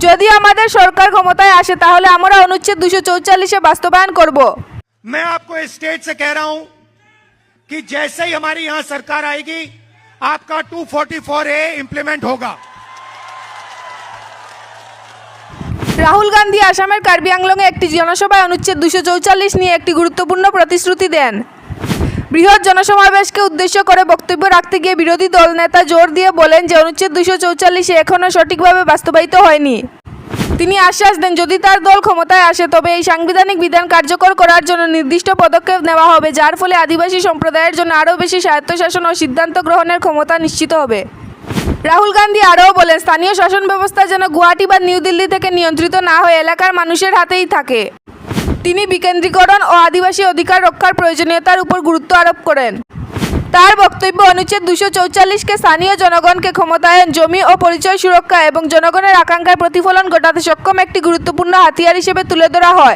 যদি আমাদের সরকার ক্ষমতায় আসে তাহলে আমরা অনুচ্ছেদ 244 বাস্তবায়ন করব। मैं आपको इस स्टेज से कह रहा हूं कि जैसे ही हमारी यहां सरकार आएगी आपका 244A इंप्लीमेंट होगा। রাহুল গান্ধী আসামের কার্বি আংলংয়ে একটি জনসভায় অনুচ্ছেদ 244 নিয়ে একটি গুরুত্বপূর্ণ প্রতিশ্রুতি দেন। বৃহৎ জনসমাবেশকে উদ্দেশ্য করে বক্তব্য রাখতে গিয়ে বিরোধী দল নেতা জোর দিয়ে বলেন যে অনুচ্ছেদ 244 এখনও সঠিকভাবে বাস্তবায়িত হয়নি। তিনি আশ্বাস দেন যদি তার দল ক্ষমতায় আসে তবে এই সাংবিধানিক বিধান কার্যকর করার জন্য নির্দিষ্ট পদক্ষেপ নেওয়া হবে, যার ফলে আদিবাসী সম্প্রদায়ের জন্য আরও বেশি স্বায়ত্তশাসন ও সিদ্ধান্ত গ্রহণের ক্ষমতা নিশ্চিত হবে। রাহুল গান্ধী আরও বলেন স্থানীয় শাসন ব্যবস্থা যেন গুয়াহাটি বা নিউ দিল্লি থেকে নিয়ন্ত্রিত না হয়ে এলাকার মানুষের হাতেই থাকে। তিনি বিকেন্দ্রীকরণ ও আদিবাসী অধিকার রক্ষার প্রয়োজনীয়তার উপর গুরুত্ব আরোপ করেন। তার বক্তব্য অনুচ্ছেদ 244কে স্থানীয় জনগণকে ক্ষমতায়ন, জমি ও পরিচয় সুরক্ষা এবং জনগণের আকাঙ্ক্ষার প্রতিফলন ঘটাতে সক্ষম একটি গুরুত্বপূর্ণ হাতিয়ার হিসেবে তুলে ধরা হয়।